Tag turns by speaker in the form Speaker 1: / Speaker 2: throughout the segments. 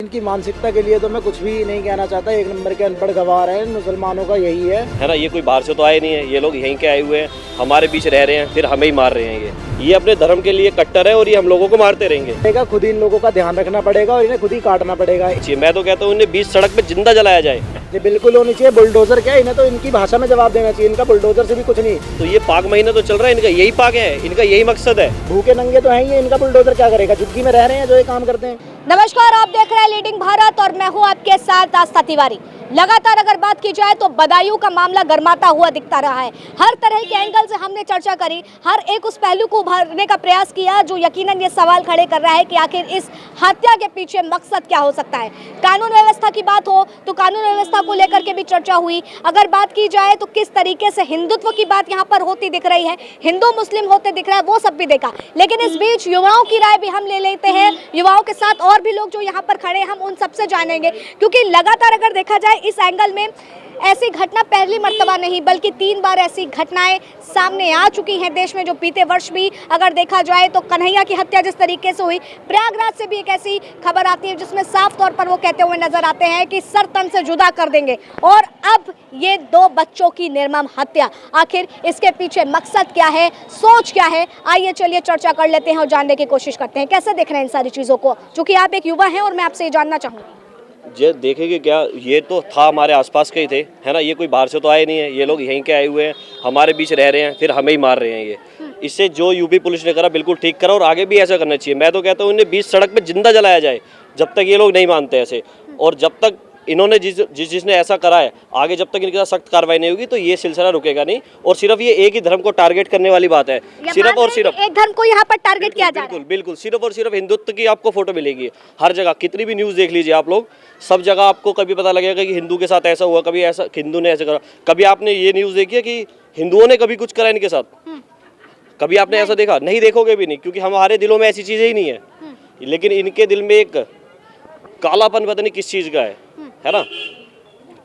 Speaker 1: इनकी मानसिकता के लिए तो मैं कुछ भी नहीं कहना चाहता। एक नंबर के अनपढ़ गवार हैं मुसलमानों का, यही है
Speaker 2: ना। ये कोई बाहर से तो आए नहीं है, ये लोग यहीं के आए हुए हैं, हमारे बीच रह रहे हैं, फिर हमें ही मार रहे हैं। ये अपने धर्म के लिए कट्टर है और ये हम लोगों को मारते रहेंगे।
Speaker 1: खुद इन लोगों का ध्यान रखना पड़ेगा और इन्हें खुद ही काटना पड़ेगा।
Speaker 2: मैं तो कहता हूँ इन्हें बीच सड़क पे जिंदा जलाया जाए।
Speaker 1: ये बिल्कुल होनी चाहिए। बुलडोजर क्या है, इन्हें तो इनकी भाषा में जवाब देना चाहिए, इनका बुलडोजर से भी कुछ नहीं।
Speaker 2: तो ये पाक महीना तो चल रहा है, इनका यही पाक है, इनका यही मकसद है।
Speaker 1: भूखे नंगे तो हैं ये, इनका बुलडोजर क्या करेगा? झुग्गी में रह रहे हैं जो ये काम करते हैं।
Speaker 3: नमस्कार, आप देख रहे हैं लीडिंग भारत और मैं हूं आपके साथ आस्था तिवारी। लगातार अगर बात की जाए तो बदायूं का मामला गरमाता हुआ दिखता रहा है। हर तरह के एंगल से हमने चर्चा करी, हर एक उस पहलू को उभारने का प्रयास किया जो यकीनन ये सवाल खड़े कर रहा है कि आखिर इस हत्या के पीछे मकसद क्या हो सकता है। कानून व्यवस्था की बात हो तो कानून व्यवस्था को लेकर के भी चर्चा हुई। अगर बात की जाए तो किस तरीके से हिंदुत्व की बात यहाँ पर होती दिख रही है, हिंदू मुस्लिम होते दिख रहा है, वो सब भी देखा। लेकिन इस बीच युवाओं की राय भी हम ले लेते हैं। युवाओं के साथ और भी लोग जो यहाँ पर खड़े हैं, हम उन सबसे जानेंगे, क्योंकि लगातार अगर देखा जाए इस एंगल में ऐसी घटना पहली मर्तबा नहीं बल्कि 3 बार ऐसी घटनाएं सामने आ चुकी हैं देश में। जो बीते वर्ष भी अगर देखा जाए तो कन्हैया की हत्या जिस तरीके से हुई, प्रयागराज से भी एक ऐसी खबर आती है जिसमें साफ तौर पर वो कहते हुए नजर आते हैं कि सर तन से जुदा कर देंगे। और अब ये 2 बच्चों की निर्मम हत्या, आखिर इसके पीछे मकसद क्या है, सोच क्या है? आइए चलिए चर्चा कर लेते हैं और जानने की कोशिश करते हैं कैसे देख रहे हैं इन सारी चीजों को, क्योंकि आप एक युवा हैं और मैं आपसे ये जानना चाहूँगी।
Speaker 2: ये देखेंगे क्या, ये तो था हमारे आसपास के ही थे, है ना। ये कोई बाहर से तो आए नहीं है, ये लोग यहीं के आए हुए हैं, हमारे बीच रह रहे हैं, फिर हमें ही मार रहे हैं। इससे जो यूपी पुलिस ने करा बिल्कुल ठीक करा और आगे भी ऐसा करना चाहिए। मैं तो कहता हूँ इन्हें बीच सड़क पे जिंदा जलाया जाए, जब तक ये लोग नहीं मानते ऐसे। और जब तक इन्होंने जिसने ऐसा करा है, आगे जब तक इनके साथ सख्त कार्रवाई नहीं होगी तो ये सिलसिला रुकेगा नहीं। और सिर्फ ये एक ही धर्म को टारगेट करने वाली बात है, सिर्फ और सिर्फ
Speaker 3: एक धर्म को यहाँ पर टारगेट किया जा रहा है।
Speaker 2: बिल्कुल सिर्फ और सिर्फ हिंदुत्व की आपको फोटो मिलेगी हर जगह। कितनी भी न्यूज़ देख लीजिए आप लोग, सब जगह आपको कभी पता लगेगा कि हिंदू के साथ ऐसा हुआ, कभी ऐसा हिंदू ने ऐसा करा। कभी आपने ये न्यूज़ देखी है कि हिंदुओं ने कभी कुछ करा इनके साथ? कभी आपने ऐसा देखा? नहीं, देखोगे भी नहीं, क्योंकि हमारे दिलों में ऐसी चीजें ही नहीं है। लेकिन इनके दिल में एक कालापन पता नहीं किस चीज का है ना।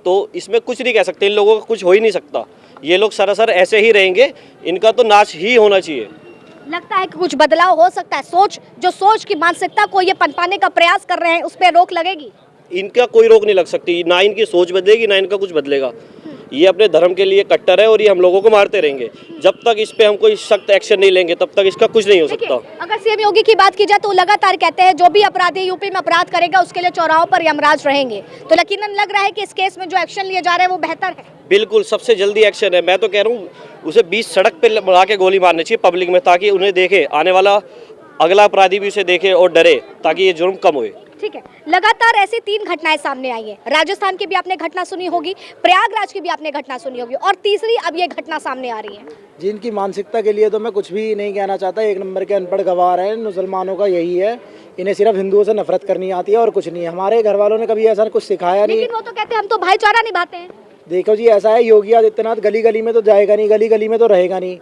Speaker 2: तो इसमें कुछ नहीं कह सकते, इन लोगों का कुछ हो ही नहीं सकता। ये लोग सरासर ऐसे ही रहेंगे, इनका तो नाश ही होना चाहिए।
Speaker 3: लगता है कि कुछ बदलाव हो सकता है? सोच की मानसिकता को ये पनपाने का प्रयास कर रहे हैं, उस पर रोक लगेगी?
Speaker 2: इनका कोई रोक नहीं लग सकती, ना इनकी सोच बदलेगी ना इनका कुछ बदलेगा। ये अपने धर्म के लिए कट्टर है और ये हम लोगों को मारते रहेंगे। जब तक इस पे हम कोई सख्त एक्शन नहीं लेंगे तब तक इसका कुछ नहीं हो सकता।
Speaker 3: अगर सीएम योगी की बात की जाए तो लगातार कहते हैं जो भी अपराधी यूपी में अपराध करेगा उसके लिए चौराहों पर यमराज रहेंगे। तो यकीनन लग रहा है कि इस केस में जो एक्शन लिए जा रहे हैं वो बेहतर है।
Speaker 2: बिल्कुल, सबसे जल्दी एक्शन है। मैं तो कह रहा हूँ उसे 20 सड़क पे बढ़ा के गोली मारनी चाहिए पब्लिक में, ताकि उन्हें देखे, आने वाला अगला अपराधी भी उसे देखे और डरे, ताकि ये जुर्म कम होए।
Speaker 3: ठीक है, लगातार ऐसी 3 घटनाएं सामने आई है। राजस्थान की भी आपने घटना सुनी होगी, प्रयागराज की भी आपने घटना सुनी होगी, और तीसरी अब ये घटना सामने आ रही है।
Speaker 1: जिनकी मानसिकता के लिए तो मैं कुछ भी नहीं कहना चाहता। एक नंबर के अनपढ़ गवार हैं मुसलमानों का, यही है। इन्हें सिर्फ हिंदुओं से नफरत करनी आती है और कुछ नहीं। हमारे घर वालों ने कभी ऐसा कुछ सिखाया नहीं।
Speaker 3: लेकिन वो तो कहते हैं हम तो भाईचारा निभाते हैं।
Speaker 1: देखो जी, ऐसा है, योगी आदित्यनाथ गली गली में तो जाएगा नहीं, गली गली में तो रहेगा नहीं।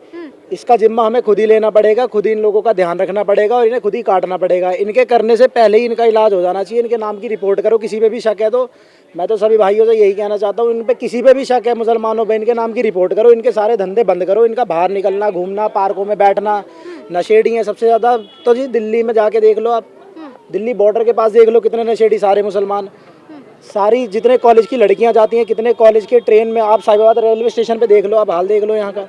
Speaker 1: इसका जिम्मा हमें खुद ही लेना पड़ेगा, खुद ही इन लोगों का ध्यान रखना पड़ेगा और इन्हें खुद ही काटना पड़ेगा। इनके करने से पहले ही इनका इलाज हो जाना चाहिए। इनके नाम की रिपोर्ट करो, किसी पे भी शक है तो मैं तो सभी भाइयों से यही कहना चाहता हूँ, इन पे किसी पे भी शक है मुसलमानों पे, इनके नाम की रिपोर्ट करो। इनके सारे धंधे बंद करो, इनका बाहर निकलना, घूमना, पार्कों में बैठना, नशेड़ी हैं सबसे ज़्यादा। तो जी दिल्ली में जाके देख लो आप, दिल्ली बॉर्डर के पास देख लो कितने नशेड़ी, सारे मुसलमान। सारी जितने कॉलेज की लड़कियां जाती हैं, कितने कॉलेज के ट्रेन में, आप साहिबाबाद रेलवे स्टेशन पे देख लो, आप हाल देख लो यहाँ का,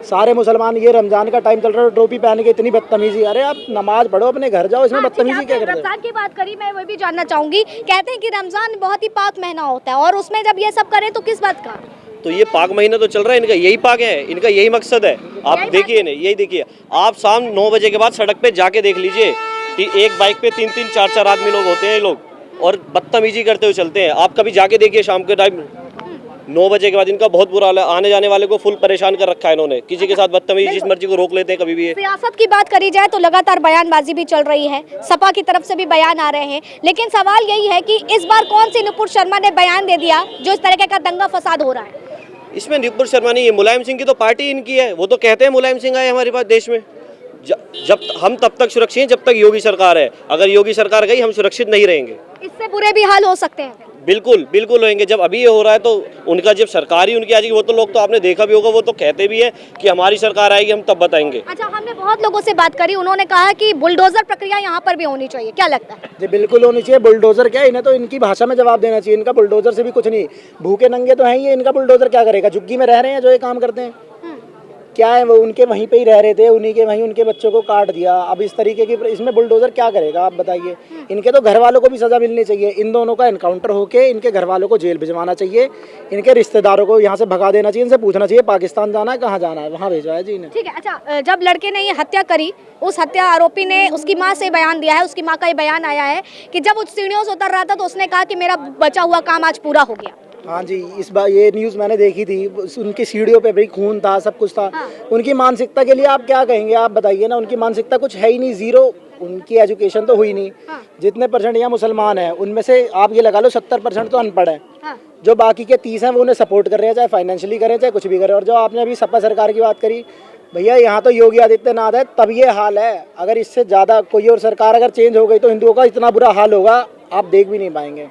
Speaker 1: सारे मुसलमान। ये रमजान का टाइम चल रहा है, टोपी पहन के इतनी बदतमीजी। अरे आप नमाज पढ़ो, अपने घर जाओ, इसमें बदतमीजी क्या करते हैं?
Speaker 3: रमजान की बात करी, मैं वो भी जानना चाहूंगी। कहते हैं कि रमजान बहुत ही पाक महीना होता है और उसमें जब ये सब करें तो किस बात का?
Speaker 2: तो ये पाक महीना तो चल रहा है, इनका यही पाक है, इनका यही मकसद है। आप देखिए ना, यही देखिए, आप शाम 9 बजे के बाद सड़क पे जाके देख लीजिए कि एक बाइक पे 3-3, 4-4 आदमी लोग होते हैं ये लोग, और बदतमीजी करते हुए चलते हैं। आप कभी जाके देखिए शाम के टाइम 9 बजे के बाद इनका बहुत बुरा हाल है। आने जाने वाले को फुल परेशान कर रखा है इन्होंने। किसी के साथ बदतमीजी, जिस मर्जी को रोक लेते हैं कभी भी।
Speaker 3: सियासत की बात करी जाए तो लगातार बयानबाजी भी चल रही है, सपा की तरफ से भी बयान आ रहे हैं। लेकिन सवाल यही है कि इस बार कौन सी नुपुर शर्मा ने बयान दे दिया जो इस तरह का दंगा फसाद हो रहा है?
Speaker 2: इसमें नुपुर शर्मा नहीं है, मुलायम सिंह की तो पार्टी इनकी है। वो तो कहते हैं मुलायम सिंह आए हमारे पास देश में, जब हम तब तक सुरक्षित हैं जब तक योगी सरकार है। अगर योगी सरकार गई हम सुरक्षित नहीं रहेंगे।
Speaker 3: इससे बुरे भी हाल हो सकते हैं।
Speaker 2: बिल्कुल बिल्कुल होंगे। जब अभी ये हो रहा है तो उनका जब सरकार ही उनकी आ जाएगी, वो तो लोग तो आपने देखा भी होगा, वो तो कहते भी है कि हमारी सरकार आएगी हम तब बताएंगे।
Speaker 3: अच्छा, हमने बहुत लोगों से बात करी, उन्होंने कहा कि बुलडोजर प्रक्रिया यहाँ पर भी होनी चाहिए, क्या लगता है?
Speaker 1: जी बिल्कुल होनी चाहिए। बुलडोजर क्या है, इन्हें तो इनकी भाषा में जवाब देना चाहिए। इनका बुलडोजर से भी कुछ नहीं, भूखे नंगे तो हैं ये, इनका बुलडोजर क्या करेगा? झुग्गी में रह रहे हैं जो ये काम करते हैं, क्या है वो उनके वहीं पे ही रह रहे थे, उन्हीं के वहीं उनके बच्चों को काट दिया। अब इस तरीके की इसमें बुलडोजर क्या करेगा आप बताइए? इनके तो घर वालों को भी सजा मिलनी चाहिए। इन दोनों का एनकाउंटर होके इनके घर वालों को जेल भिजवाना चाहिए, इनके रिश्तेदारों को यहाँ से भगा देना चाहिए, इनसे पूछना चाहिए पाकिस्तान जाना है, कहाँ जाना है, वहाँ भेजवाया जी इन्हें।
Speaker 3: ठीक है। अच्छा, जब लड़के ने ये हत्या करी, उस हत्या आरोपी ने उसकी माँ से बयान दिया है, उसकी माँ का ये बयान आया है कि जब उस सीढ़ियों से उतर रहा था तो उसने कहा कि मेरा बचा हुआ काम आज पूरा हो गया।
Speaker 1: हाँ जी, इस बार ये न्यूज़ मैंने देखी थी, उनकी सीढ़ियों पे भी खून था, सब कुछ था। उनकी मानसिकता के लिए आप क्या कहेंगे? आप बताइए ना, उनकी मानसिकता कुछ है ही नहीं, जीरो। उनकी एजुकेशन तो हुई नहीं। जितने परसेंट यहाँ मुसलमान हैं उनमें से आप ये लगा लो 70% तो अनपढ़ हैं। जो बाकी के 30 हैं वो उन्हें सपोर्ट कर रहे हैं, चाहे फाइनेंशियली करें चाहे कुछ भी करें। और जो आपने अभी सपा सरकार की बात करी, भैया यहाँ तो योगी आदित्यनाथ है तब ये हाल है। अगर इससे ज़्यादा कोई और सरकार अगर चेंज हो गई तो हिंदुओं का इतना बुरा हाल होगा आप देख भी नहीं पाएंगे।